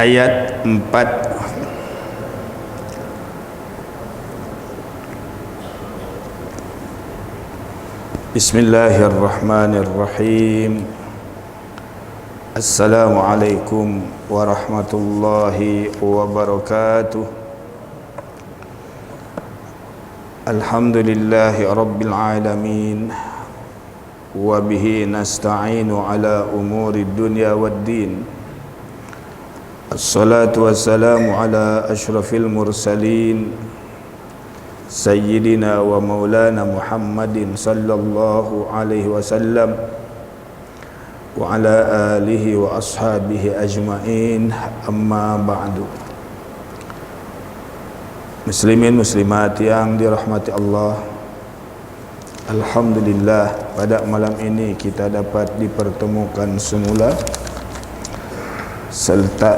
ayat 4. Bismillahirrahmanirrahim. Assalamualaikum warahmatullahi wabarakatuh. Alhamdulillahi rabbil alamin. Wa bihi nasta'inu ala umuri dunya waddin. Assalatu wassalamu ala ashrafil mursalin Sayyidina wa maulana Muhammadin sallallahu alaihi wasallam wa ala alihi wa ashabihi ajma'in, amma ba'du. Muslimin muslimat yang dirahmati Allah, alhamdulillah pada malam ini kita dapat dipertemukan semula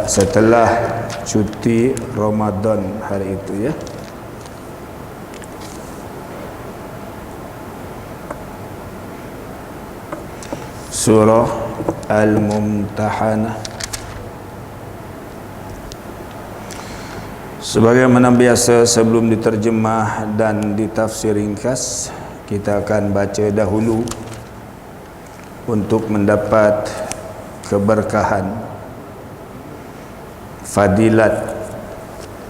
setelah cuti Ramadan hari itu, ya. Surah Al-Mumtahanah. Sebagaimana biasa, sebelum diterjemah dan ditafsir ringkas, kita akan baca dahulu untuk mendapat keberkahan, fadilat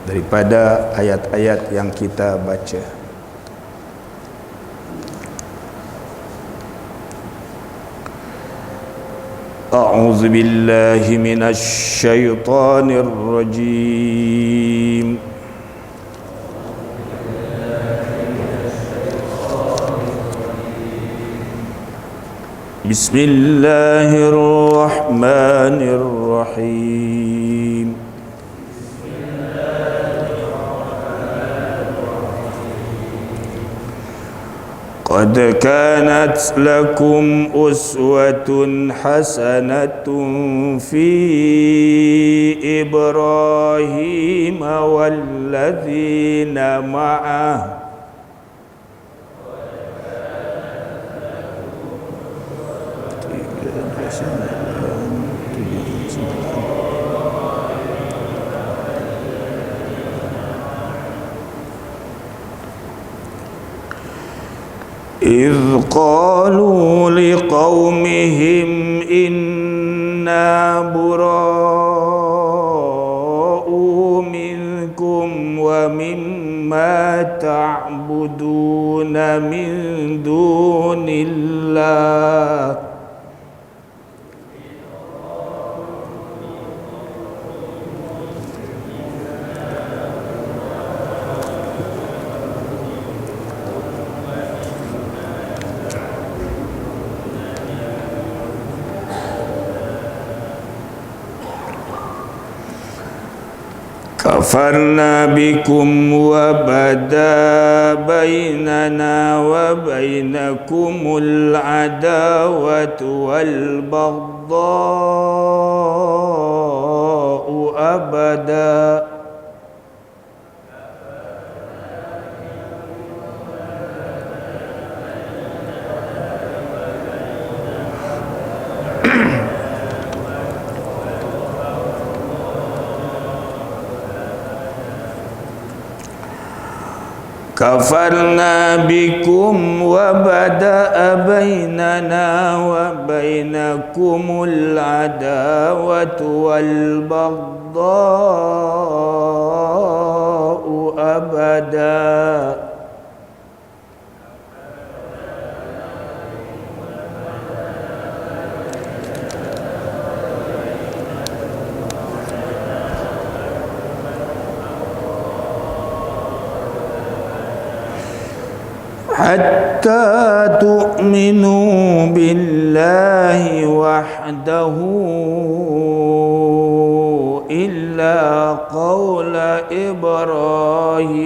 daripada ayat-ayat yang kita baca. A'udzu billahi minasy syaithanir rajim. Bismillahirrahmanirrahim. Qad kanat lakum uswatun hasanatun fi Ibrahim walladzina ma'ah إذ قالوا لقومهم إنا براء منكم ومما تعبدون من دون الله kafarna bikum wa bada bainana wa bainakumul adawatu wal baghdha'u abada kafarna bikum wa bada'a bainana wa bainakumul adawatu wal baghdha'u abada hatta tu'minu billahi wahdahu illa qawla Ibrahim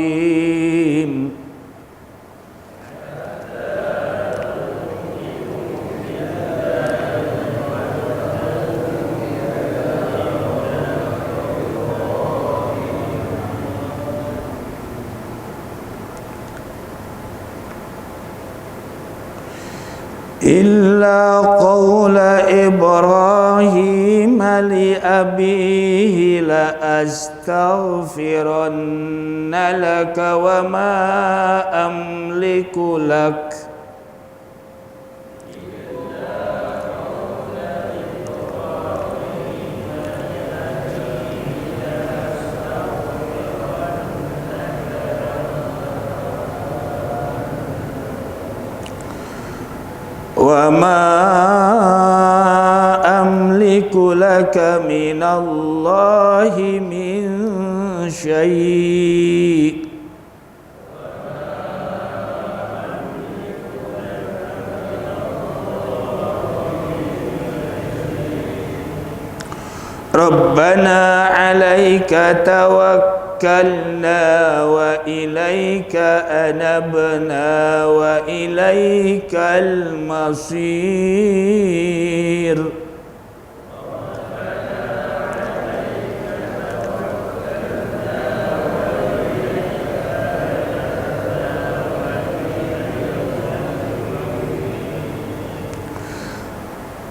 illa qawla Ibrahim لأبيه لأستغفرن لك وما أملك لك وما أملك لك من الله من شيء ربنا عليك توكلنا وإليك أنبنا وإليك المصير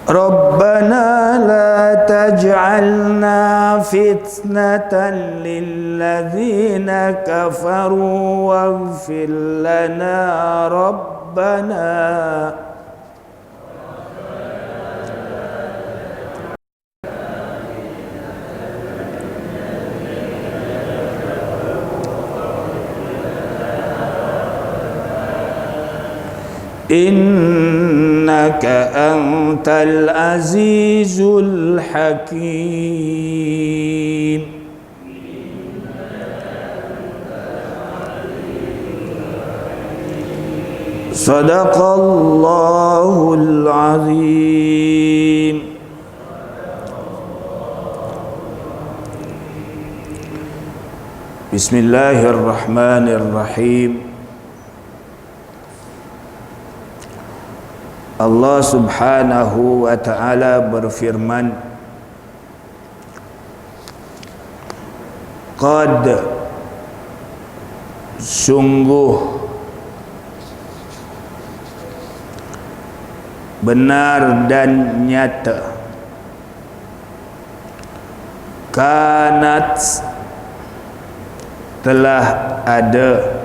ربنا لا تجعلنا فتنة للذين كفروا واغفر لنا ربنا إنك أنت العزيز الحكيم صدق الله العظيم. بسم الله الرحمن الرحيم. Allah Subhanahu wa ta'ala berfirman, qad sungguh benar dan nyata, kanat telah ada,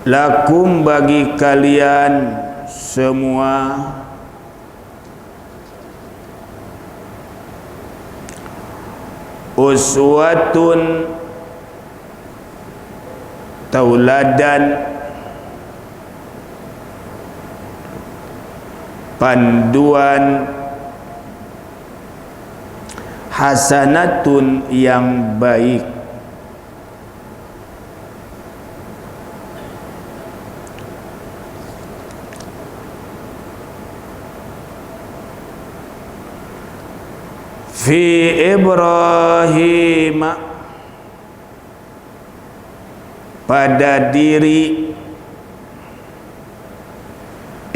lakum bagi kalian semua, uswatun tauladan, panduan, hasanatun yang baik, fi Ibrahim, pada diri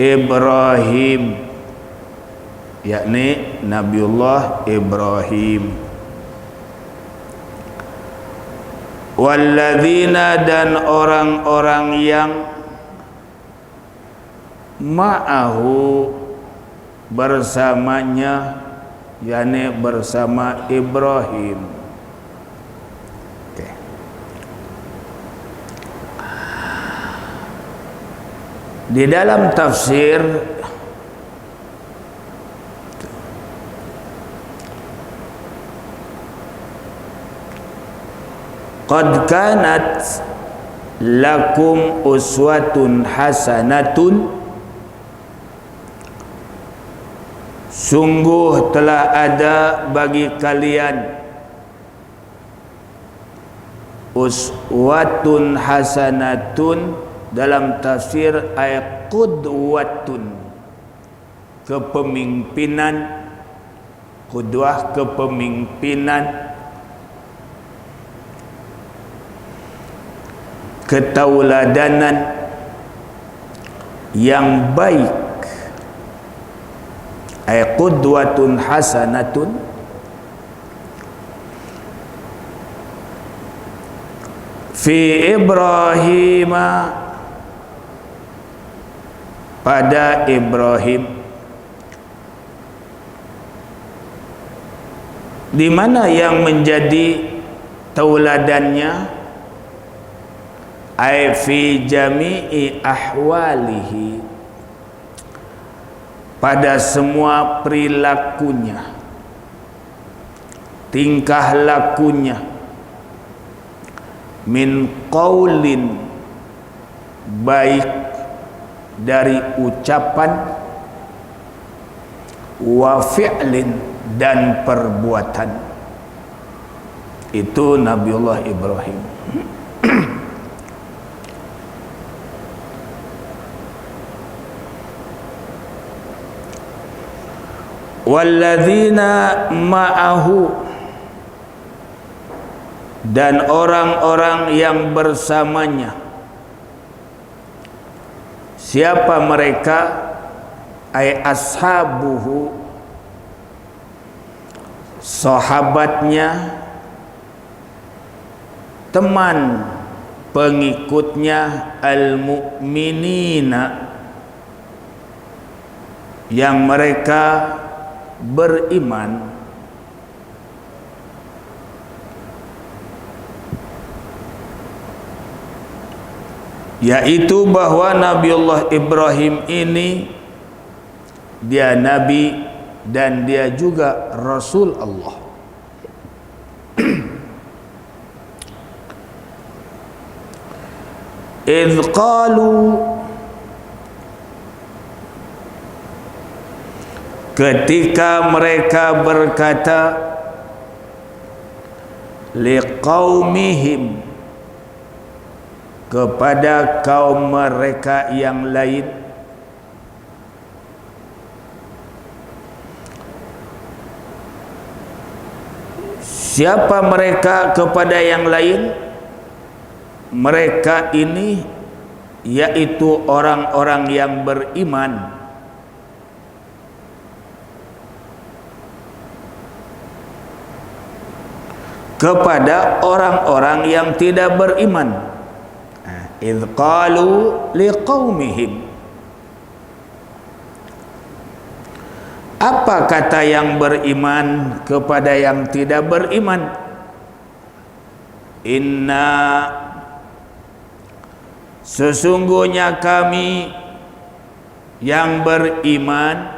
Ibrahim, yakni Nabiullah Ibrahim, walladzina dan orang-orang yang ma'ahu bersamanya, yakni bersama Ibrahim. Okay. Di dalam tafsir qad kanat lakum uswatun hasanatun, sungguh telah ada bagi kalian uswatun hasanatun, dalam tafsir ayat qudwatun, kepemimpinan, qudwah kepemimpinan, ketauladanan yang baik, ay qudwatun hasanatun, fi Ibrahim, pada Ibrahim, Di mana yang menjadi tauladannya? Ai fi jami'i ahwalihi, pada semua perilakunya, tingkah lakunya, min qaulin, baik dari ucapan, wa fi'lin, dan perbuatan. Itu Nabiullah Ibrahim. Walladzina ma'ahu, dan orang-orang yang bersamanya. Siapa mereka? Ay ashabuhu, sahabatnya, teman pengikutnya, al-mu'minina, yang mereka beriman. Yaitu bahwa Nabiullah Ibrahim ini dia nabi dan dia juga rasul Allah. Idz qalu, ketika mereka berkata, liqaumihim, kepada kaum mereka yang lain, siapa mereka kepada yang lain? Mereka ini yaitu orang-orang yang beriman kepada orang-orang yang tidak beriman. Idz qalu liqaumihim, apa kata yang beriman kepada yang tidak beriman? Inna, sesungguhnya kami yang beriman,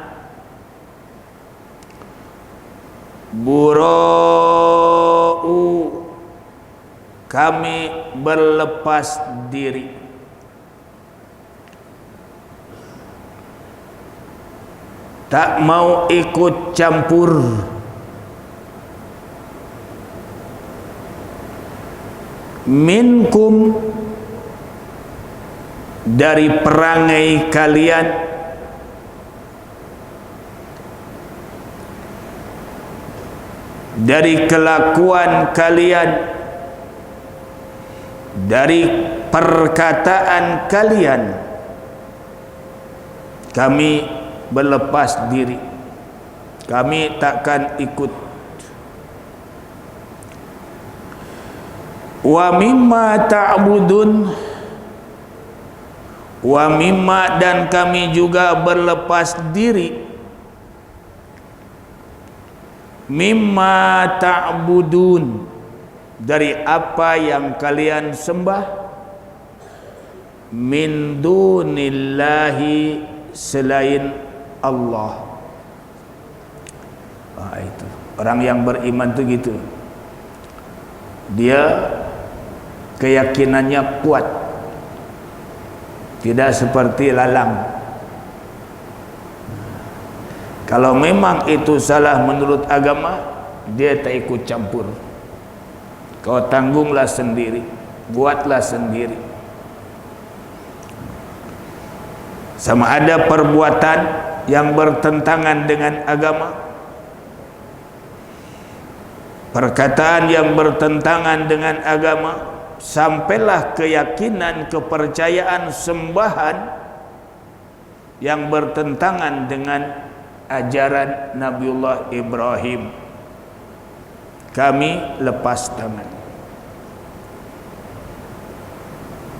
bura'u, kami berlepas diri, tak mau ikut campur minkum, dari perangai kalian, dari kelakuan kalian, dari perkataan kalian. Kami berlepas diri, kami takkan ikut. Wa mimma ta'budun, wa mimma, dan kami juga berlepas diri, mimma ta'budun, dari apa yang kalian sembah, min dunillahi, selain Allah. Itu orang yang beriman itu gitu, dia keyakinannya kuat, tidak seperti lalang. Kalau memang itu salah menurut agama, dia tak ikut campur. Kau tanggunglah sendiri, buatlah sendiri. Sama ada perbuatan yang bertentangan dengan agama, perkataan yang bertentangan dengan agama, sampailah keyakinan, kepercayaan, sembahan yang bertentangan dengan ajaran Nabiullah Ibrahim, kami lepas tangan.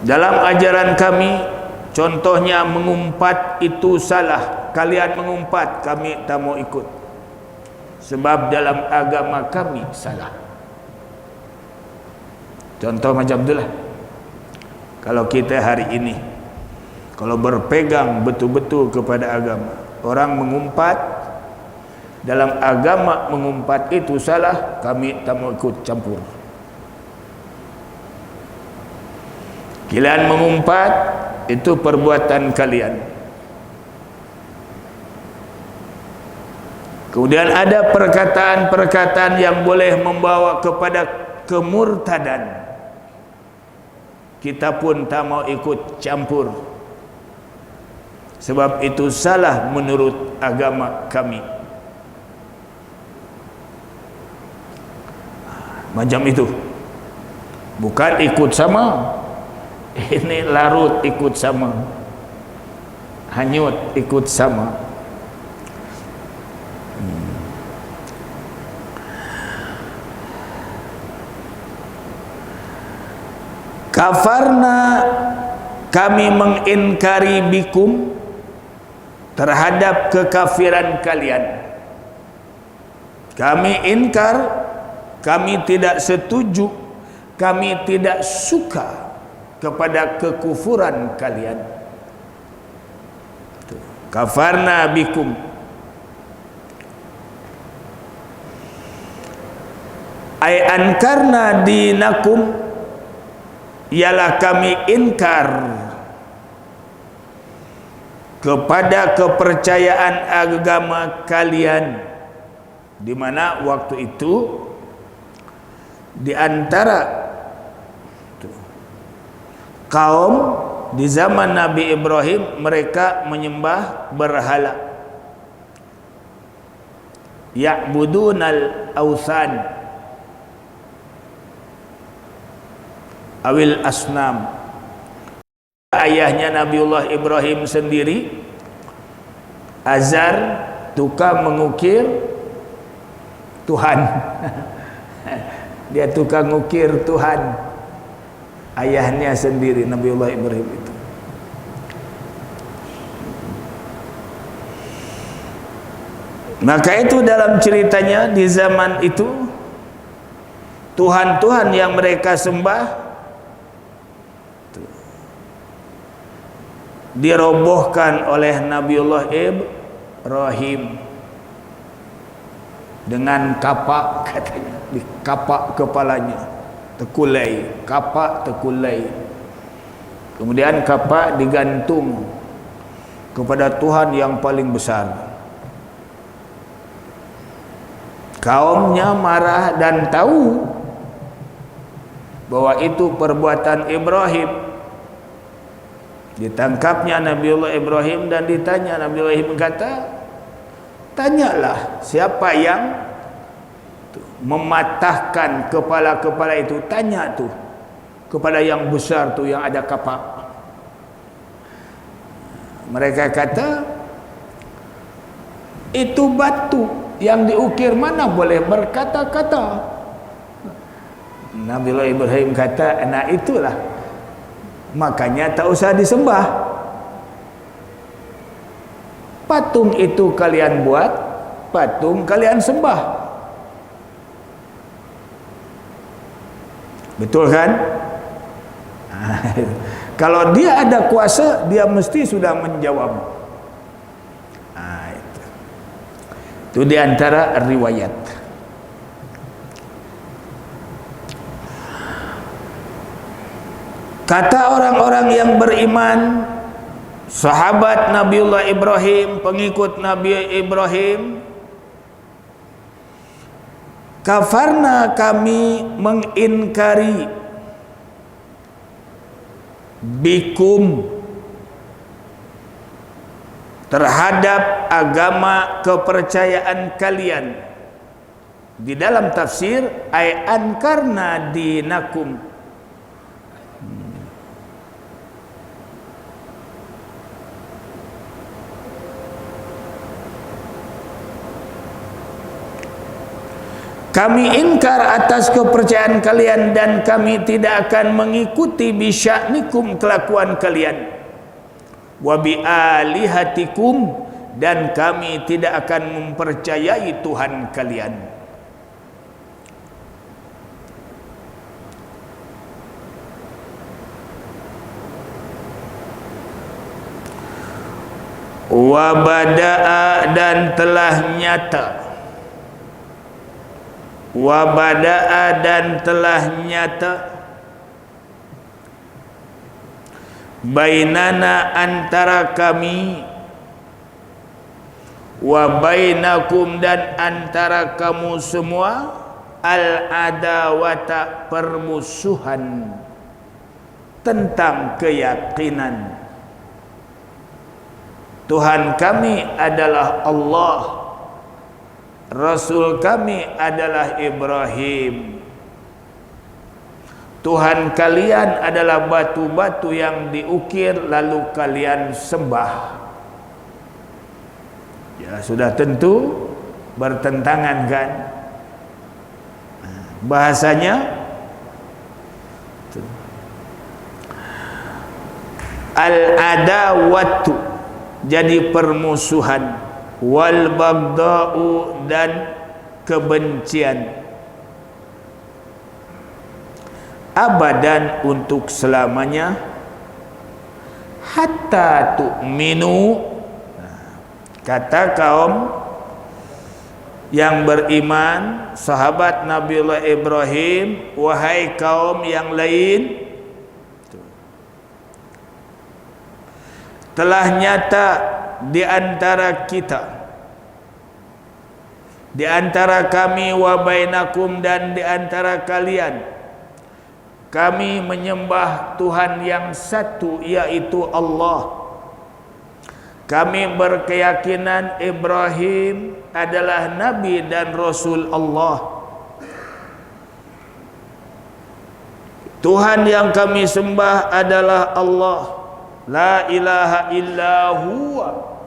Dalam ajaran kami, contohnya mengumpat itu salah, kalian mengumpat, kami tak mau ikut. sebab dalam agama kami salah. Contoh macam itulah. Kalau kita hari ini, kalau berpegang betul-betul kepada agama, orang mengumpat dalam agama, mengumpat itu salah, kami tak mau ikut campur. Kalian mengumpat, itu perbuatan kalian. Kemudian ada perkataan-perkataan yang boleh membawa kepada kemurtadan, kita pun tak mau ikut campur, sebab itu salah menurut agama kami. Macam itu. Bukan ikut sama, ini larut ikut sama, hanyut ikut sama. Kafarna, kami mengingkari bikum, terhadap kekafiran kalian. Kami ingkar, kami tidak setuju, kami tidak suka kepada kekufuran kalian. Kafarna bikum. Ay ankarna dinakum, ialah kami ingkar kepada kepercayaan agama kalian, di mana waktu itu di antara kaum di zaman Nabi Ibrahim, mereka menyembah berhala, ya'budunal awthan awil asnam. Ayahnya Nabiullah Ibrahim sendiri, Azar, tukang mengukir Tuhan. Dia tukang mengukir Tuhan, ayahnya sendiri Nabiullah Ibrahim itu. Maka itu dalam ceritanya, di zaman itu Tuhan-Tuhan yang mereka sembah dirobohkan oleh Nabiullah Ibrahim dengan kapak, katanya, dikapak kepalanya, tekulai, kapak tekulai. Kemudian kapak digantung kepada Tuhan yang paling besar. Kaumnya marah dan tahu bahwa itu perbuatan Ibrahim. Ditangkapnya Nabiullah Ibrahim dan ditanya. Nabiullah Ibrahim kata, tanyalah siapa yang mematahkan kepala-kepala itu, tanya tuh kepada yang besar tuh yang ada kapak. Mereka kata, itu batu yang diukir, mana boleh berkata-kata. Nabiullah Ibrahim kata, nah itulah, makanya tak usah disembah. Patung itu kalian buat, patung kalian sembah. Betul kan? Kalau dia ada kuasa, dia mesti sudah menjawab. Itu di antara riwayat. Kata orang-orang yang beriman, sahabat Nabiullah Ibrahim, pengikut Nabi Ibrahim, kafarna, kami mengingkari, bikum, terhadap agama kepercayaan kalian. Di dalam tafsir, ay ankarna dinakum, kami ingkar atas kepercayaan kalian dan kami tidak akan mengikuti bisya'nikum, kelakuan kalian, wa bi alihatikum, dan kami tidak akan mempercayai Tuhan kalian. Wa bada'a dan telah nyata, wa bada'a dan telah nyata bainana antara kami, wa bainakum dan antara kamu semua, al-adawata permusuhan tentang keyakinan. Tuhan kami adalah Allah, Rasul kami adalah Ibrahim. Tuhan kalian adalah batu-batu yang diukir lalu kalian sembah. Ya, sudah tentu bertentangan kan? Bahasanya al-adawatu jadi permusuhan, wal baghda'u dan kebencian, abadan untuk selamanya, hatta tu'minu, kata kaum yang beriman, sahabat Nabiullah Ibrahim, wahai kaum yang lain, telah nyata di antara kita, di antara kami, wa bainakum dan di antara kalian, kami menyembah Tuhan yang satu, yaitu Allah. Kami berkeyakinan Ibrahim adalah Nabi dan Rasul Allah. Tuhan yang kami sembah adalah Allah. La ilaha illa huwa,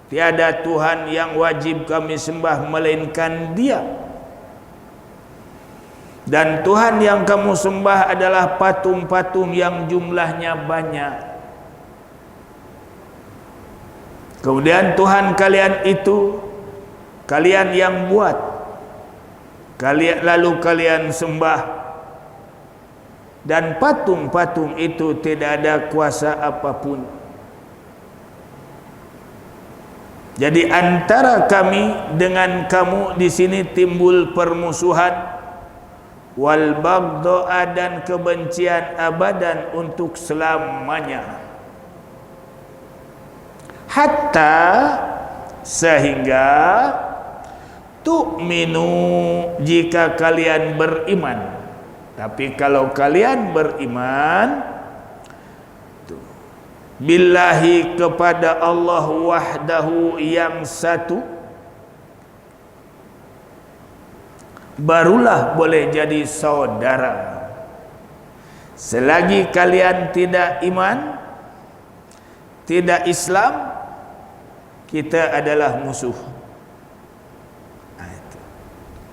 tiada Tuhan yang wajib kami sembah melainkan Dia. Dan Tuhan yang kamu sembah adalah patung-patung yang jumlahnya banyak. Kemudian Tuhan kalian itu kalian yang buat, lalu kalian sembah. Dan patung-patung itu tidak ada kuasa apapun. Jadi antara kami dengan kamu di sini timbul permusuhan, wal baghdha dan kebencian abadan untuk selamanya. Hatta sehingga tu'minu jika kalian beriman. Tapi kalau kalian beriman billahi kepada Allah wahdahu yang satu, barulah boleh jadi saudara. Selagi kalian tidak iman, tidak Islam, kita adalah musuh.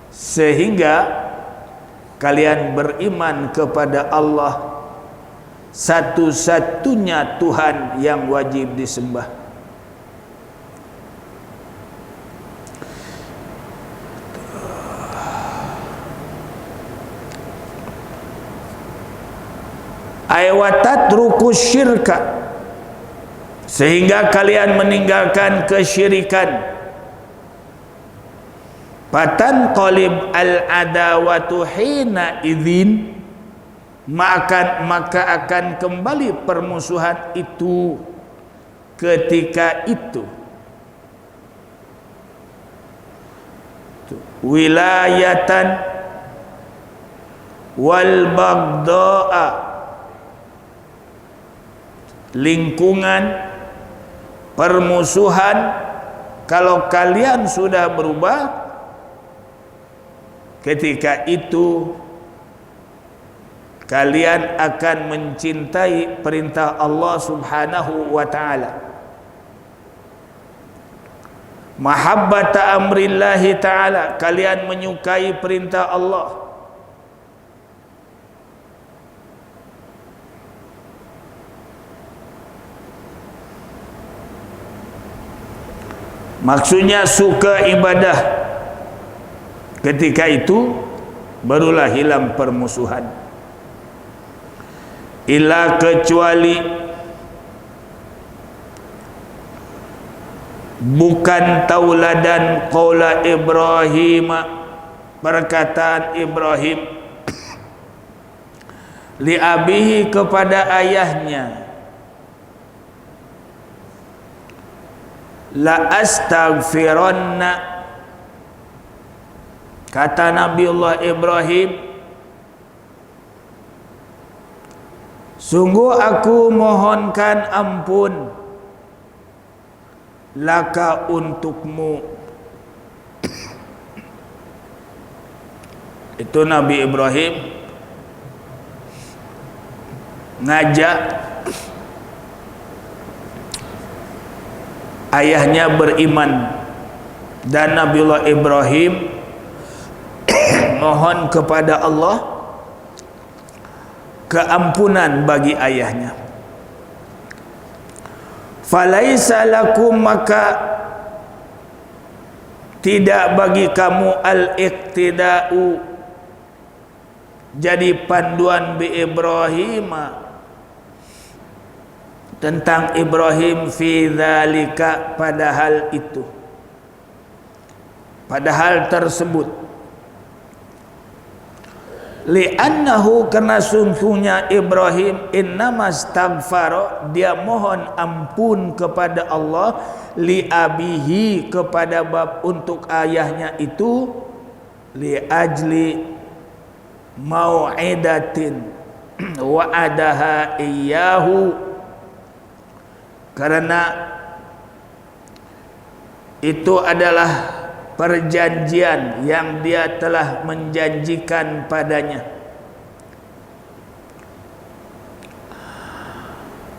Sehingga kalian beriman kepada Allah, satu-satunya Tuhan yang wajib disembah. Aywatat rukus syirka, sehingga kalian meninggalkan kesyirikan. Fatan qalib al-adawatu hina idzin, maka akan kembali permusuhan itu ketika itu. Wilayatan wal baghdha, lingkungan permusuhan. Kalau kalian sudah berubah, ketika itu kalian akan mencintai perintah Allah Subhanahu wa ta'ala. Mahabbata amrillahi ta'ala, kalian menyukai perintah Allah. Maksudnya suka ibadah. Ketika itu barulah hilang permusuhan. Illa kecuali bukan tauladan qaula Ibrahim, perkataan Ibrahim li abihi kepada ayahnya, la astaghfiranna, kata Nabiullah Ibrahim, sungguh aku mohonkan ampun laka untukmu. Itu Nabi Ibrahim ngajak ayahnya beriman, dan Nabiullah Ibrahim mohon kepada Allah keampunan bagi ayahnya. Falaisa lakum, maka tidak bagi kamu al-iqtida'u, jadi panduan bi Ibrahim, tentang Ibrahim, fi dzalika, pada hal itu, pada hal tersebut. Li'annahu, karena sungguhnya Ibrahim, innamastaghfara, dia mohon ampun kepada Allah, li abihi, kepada bab untuk ayahnya itu, li ajli mau'idatin wa'adaha iyyahu, karena itu adalah perjanjian yang dia telah menjanjikan padanya.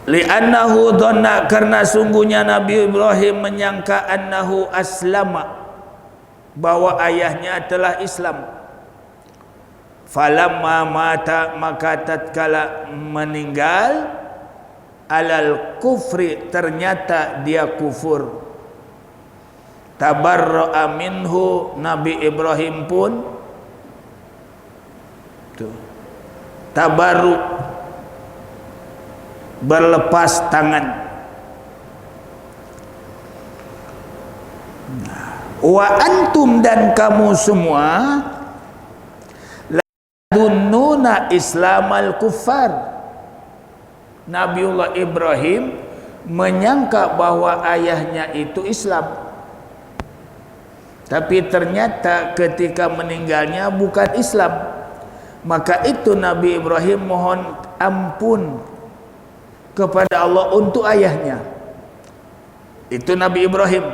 Li'annahu dhanna, karena sungguhnya Nabi Ibrahim menyangka annahu aslama, bahwa ayahnya telah Islam. Falamma mata, maka tatkala meninggal, alal kufri, ternyata dia kufur. Tabarra'a minhu, Nabi Ibrahim pun tabarru, berlepas tangan. Wa antum, dan kamu semua, la dunnuna islamal kuffar, Nabiullah Ibrahim menyangka bahwa ayahnya itu Islam, tapi ternyata ketika meninggalnya bukan Islam. Maka itu Nabi Ibrahim mohon ampun kepada Allah untuk ayahnya. Itu Nabi Ibrahim.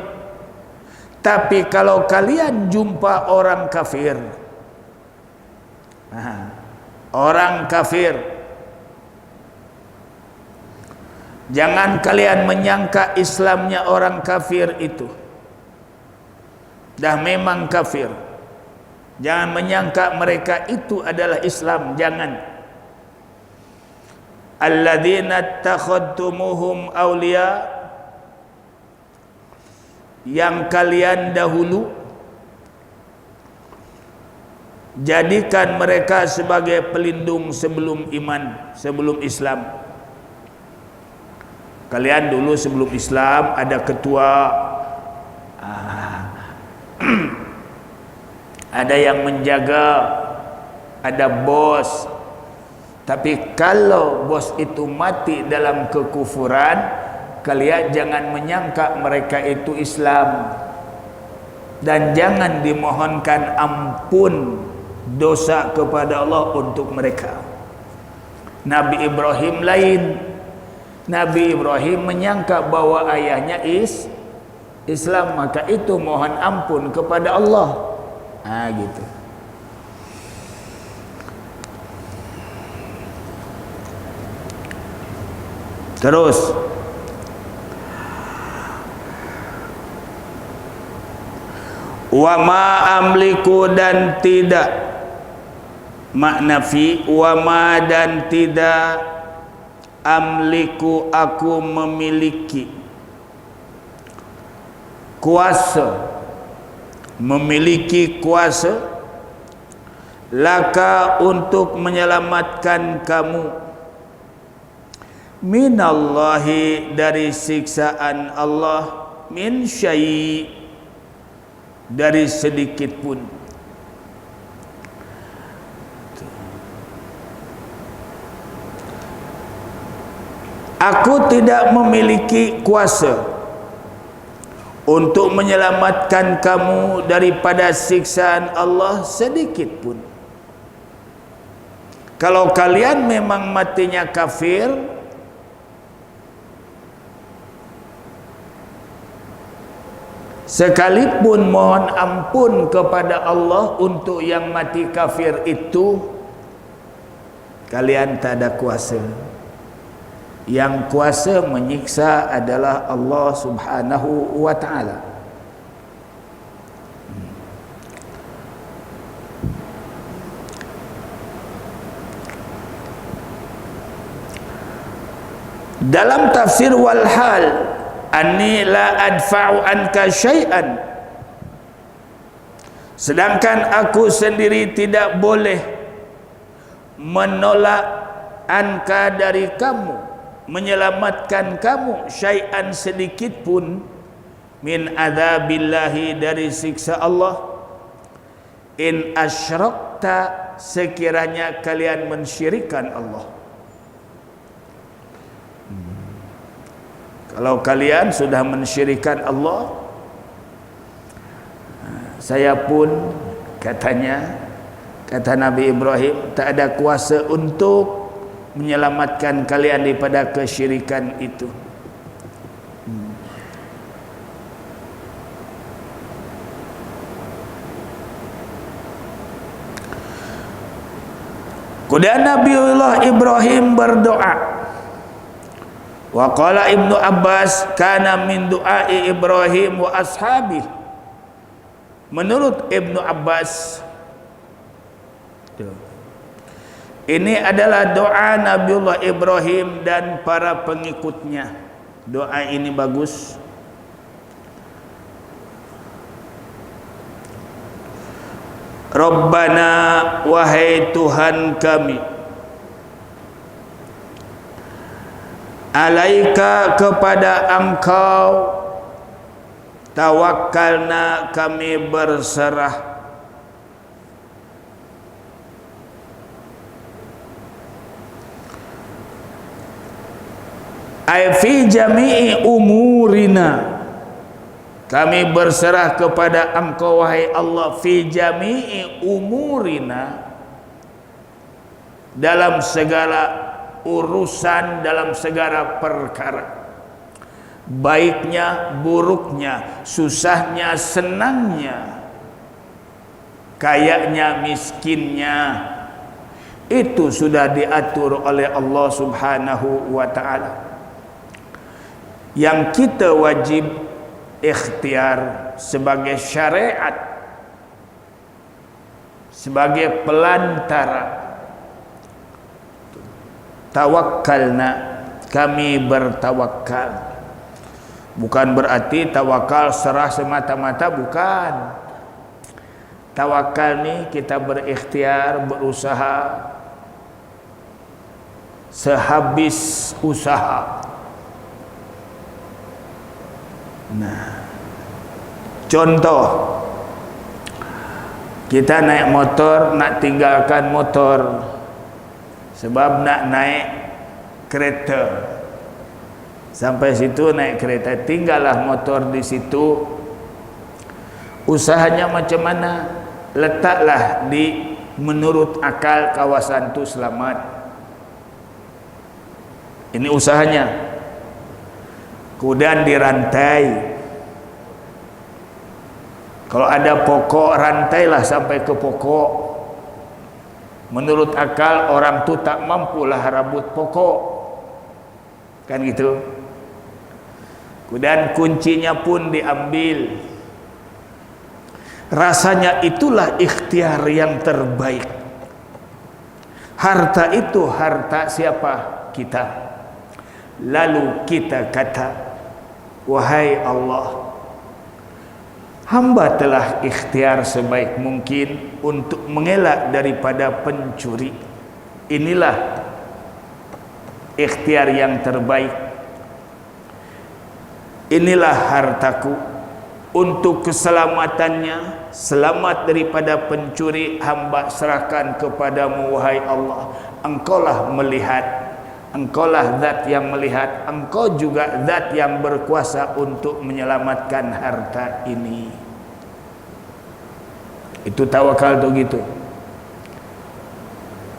Tapi kalau kalian jumpa orang kafir, orang kafir, jangan kalian menyangka Islamnya orang kafir itu dah memang kafir. Jangan menyangka mereka itu adalah Islam, jangan. Alladzina takhadtumuhum awliya, yang kalian dahulu jadikan mereka sebagai pelindung sebelum iman, sebelum Islam. Kalian dulu sebelum Islam ada ketua, ada yang menjaga, ada bos. Tapi kalau bos itu mati dalam kekufuran, kalian jangan menyangka mereka itu Islam, dan jangan dimohonkan ampun dosa kepada Allah untuk mereka. Nabi Ibrahim lain. Nabi Ibrahim menyangka bahwa ayahnya Islam, maka itu mohon ampun kepada Allah. Gitu. Terus wa ma amliku, dan tidak, makna fi, wa ma, dan tidak, amliku, aku memiliki, kuasa, memiliki kuasa laka untuk menyelamatkan kamu minallahi dari siksaan Allah, min syai' dari sedikit pun. Aku tidak memiliki kuasa untuk menyelamatkan kamu daripada siksaan Allah sedikit pun. Kalau kalian memang matinya kafir, sekalipun mohon ampun kepada Allah untuk yang mati kafir itu, kalian tak ada kuasa. Yang kuasa menyiksa adalah Allah Subhanahu wa ta'ala. Dalam tafsir Walhal, anni la adfa'u anka syai'an, sedangkan aku sendiri tidak boleh menolak anka dari kamu, menyelamatkan kamu syai'an sedikit pun min adzabillahi dari siksa Allah, in asyrakta sekiranya kalian mensyirikkan Allah. Kalau kalian sudah mensyirikkan Allah, saya pun katanya, kata Nabi Ibrahim, tak ada kuasa untuk menyelamatkan kalian daripada kesyirikan itu. Kemudian Nabiullah Ibrahim berdoa. Wa qala Ibnu Abbas kana min du'ai Ibrahim wa ashabih. Menurut Ibnu Abbas, ini adalah doa Nabiullah Ibrahim dan para pengikutnya. Doa ini bagus. Rabbana, wahai Tuhan kami, alaika kepada Engkau tawakkalna kami berserah. Ai fi jami'i umurina, kami berserah kepada Engkau wahai Allah, fi jami'i umurina, dalam segala urusan, dalam segala perkara, baiknya buruknya, susahnya senangnya, kayanya miskinnya, itu sudah diatur oleh Allah Subhanahu wa ta'ala. Yang kita wajib ikhtiar sebagai syariat, sebagai pelantara, tawakkalna, kami bertawakal. Bukan berarti tawakal serah semata-mata, bukan. Tawakal ni kita berikhtiar, berusaha sehabis usaha. Nah, contoh, kita naik motor, nak tinggalkan motor sebab nak naik kereta. Sampai situ naik kereta, tinggallah motor di situ. Usahanya macam mana? Letaklah di menurut akal kawasan tu selamat. Ini usahanya. Kemudian dirantai. Kalau ada pokok, rantailah sampai ke pokok. Menurut akal orang tu tak mampulah rabut pokok, kan gitu. Kemudian kuncinya pun diambil. Rasanya itulah ikhtiar yang terbaik. Harta itu harta siapa? Kita. Lalu kita kata, wahai Allah, Hamba telah ikhtiar sebaik mungkin untuk mengelak daripada pencuri. Inilah ikhtiar yang terbaik. Inilah hartaku. Untuk keselamatannya, selamat daripada pencuri, hamba serahkan kepadamu wahai Allah. Engkaulah melihat, engkaulah zat yang melihat, engkau juga zat yang berkuasa untuk menyelamatkan harta ini. Itu tawakal tu gitu.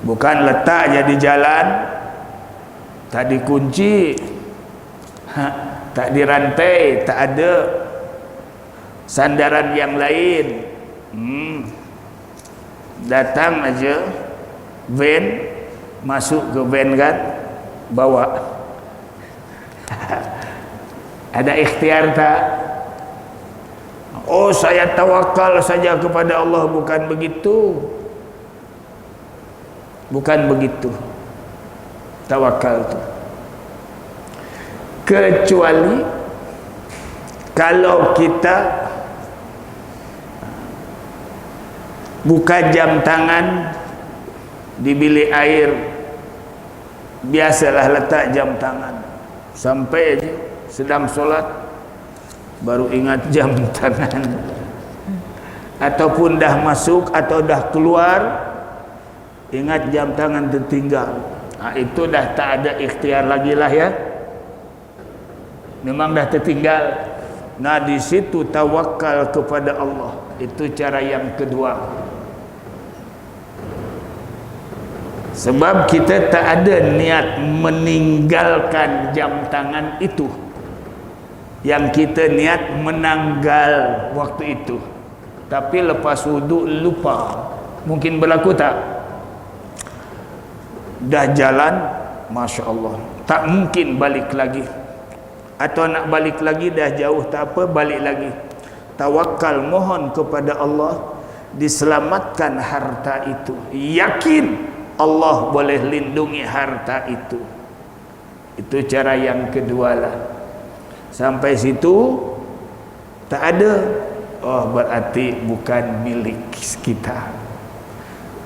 Bukan letak jadi jalan, tak dikunci, tak dirantai, tak ada sandaran yang lain. Datang aja van, masuk ke van kan, bawa. Ada ikhtiar tak? Oh, saya tawakal saja kepada Allah. Bukan begitu. Bukan begitu tawakal tu. Kecuali kalau kita buka jam tangan di bilik air, biasalah letak jam tangan sampai aja sedang solat baru ingat jam tangan, ataupun dah masuk atau dah keluar ingat jam tangan tertinggal. Itu dah tak ada ikhtiar lagi lah ya, memang dah tertinggal. Nah, di situ tawakal kepada Allah. Itu cara yang kedua. Sebab kita tak ada niat meninggalkan jam tangan itu. Yang kita niat menanggal waktu itu. Tapi lepas wuduk lupa. Mungkin berlaku tak? Dah jalan, Masya Allah, tak mungkin balik lagi. Atau nak balik lagi dah jauh, tak apa, balik lagi. Tawakal, mohon kepada Allah diselamatkan harta itu. Yakin Allah boleh lindungi harta itu. Itu cara yang kedua lah. Sampai situ tak ada, oh berarti bukan milik kita.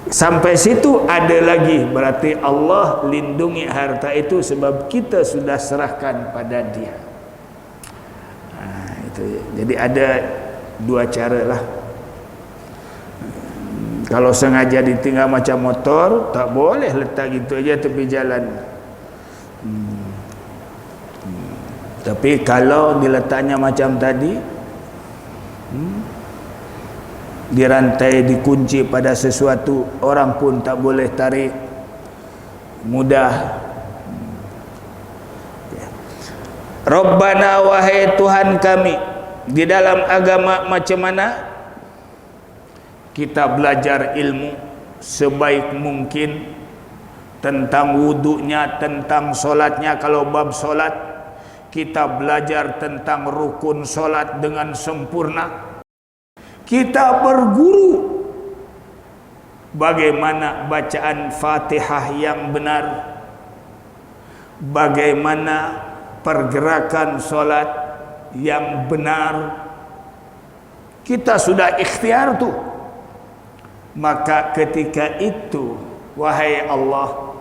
Sampai situ ada lagi, berarti Allah lindungi harta itu sebab kita sudah serahkan pada Dia. Itu. Jadi ada dua cara lah. Kalau sengaja ditinggal macam motor, tak boleh letak gitu aja tepi jalan. Tapi kalau diletaknya macam tadi, dirantai, dikunci pada sesuatu, orang pun tak boleh tarik, mudah. Rabbana, wahai Tuhan kami, di dalam agama macam mana kita belajar ilmu sebaik mungkin tentang wuduknya, tentang solatnya. Kalau bab solat, kita belajar tentang rukun solat dengan sempurna. Kita berguru bagaimana bacaan Fatihah yang benar, bagaimana pergerakan solat yang benar. Kita sudah ikhtiar tu. Maka ketika itu, wahai Allah,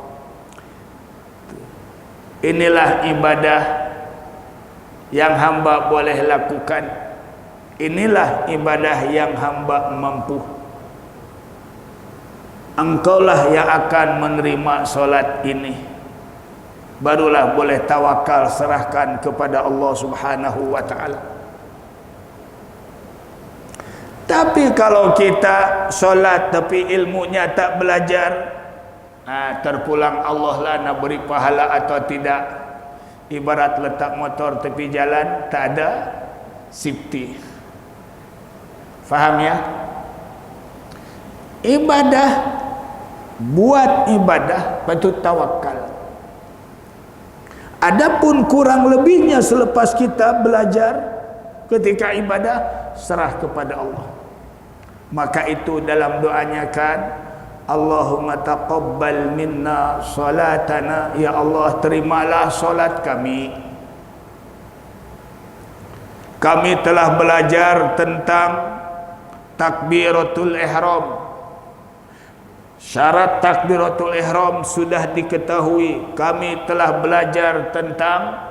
inilah ibadah yang hamba boleh lakukan. Inilah ibadah yang hamba mampu. Engkaulah yang akan menerima solat ini. Barulah boleh tawakal, serahkan kepada Allah Subhanahu wa ta'ala. Tapi kalau kita solat tapi ilmunya tak belajar, terpulang Allah lah nak beri pahala atau tidak. Ibarat letak motor tepi jalan, tak ada safety. Faham ya? Ibadah, buat ibadah patut tawakal. Adapun kurang lebihnya selepas kita belajar, ketika ibadah, serah kepada Allah. Maka itu dalam doanya kan, Allahumma taqabbal minna salatana, ya Allah terimalah solat kami. kami telah belajar tentang takbiratul ihram. Syarat takbiratul ihram sudah diketahui. Kami telah belajar tentang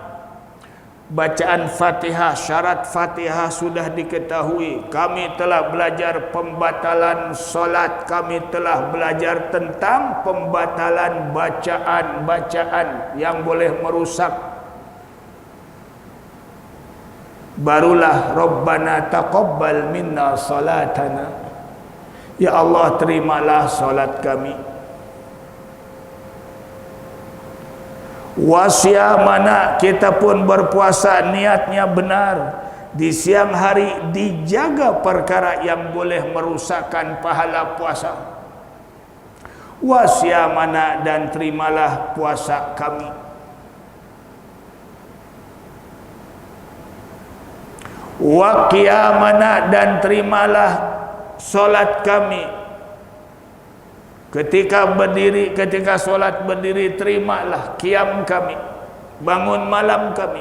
bacaan Fatihah. Syarat Fatihah sudah diketahui. Kami telah belajar pembatalan solat. Kami telah belajar tentang pembatalan bacaan-bacaan yang boleh merusak. Barulah Rabbana taqabbal minna salatana. Ya Allah, terimalah solat kami. Wasyamana, kita pun berpuasa niatnya benar. Di siang hari dijaga perkara yang boleh merusakkan pahala puasa. Wasyamana, dan terimalah puasa kami. Wa qiyamana, dan terimalah solat kami. Ketika berdiri, ketika solat berdiri, terimalah qiyam kami, bangun malam kami.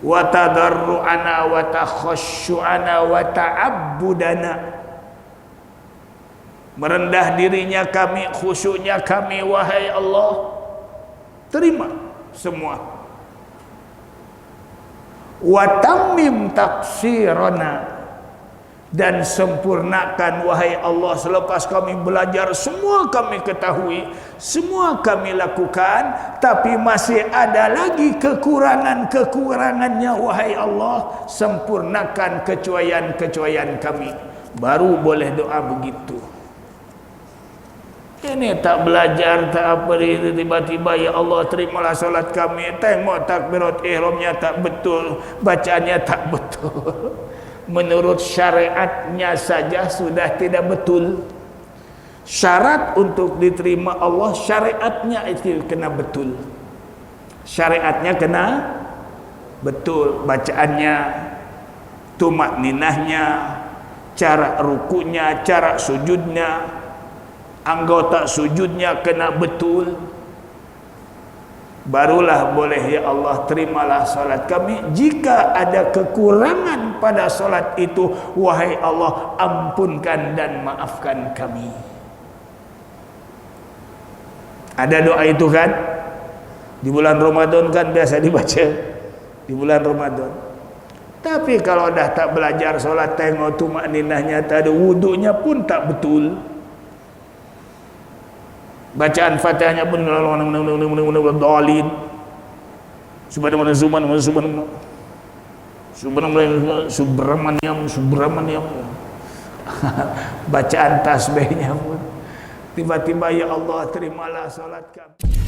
Wa tadarru'ana wa takhasyu'ana wa ta'abbudana, merendah dirinya kami, khusyuknya kami, wahai Allah, terima semua. Wa tammim taqsirana, dan sempurnakan wahai Allah, selepas kami belajar, semua kami ketahui, semua kami lakukan, tapi masih ada lagi kekurangannya wahai Allah, sempurnakan kecuaian kami, baru boleh doa begitu. Ini tak belajar, tak apa, tiba-tiba ya Allah terimalah solat kami, tengok takbirat ihramnya tak betul, bacaannya tak betul. Menurut syariatnya saja sudah tidak betul. Syarat untuk diterima Allah, syariatnya itu kena betul. Syariatnya kena betul, bacaannya, tumakninahnya, cara rukunya, cara sujudnya, anggota sujudnya kena betul. Barulah boleh ya Allah terimalah salat kami. Jika ada kekurangan pada salat itu, wahai Allah ampunkan dan maafkan kami. Ada doa itu kan? Di bulan Ramadan kan biasa dibaca. Di bulan Ramadan. Tapi kalau dah tak belajar salat, tengok tumakninahnya tak ada, wudunya pun tak betul. Bacaan Fatihahnya pun dalin. Subhanallah. Bacaan tasbihnya pun tiba-tiba ya Allah terimalah salat kami.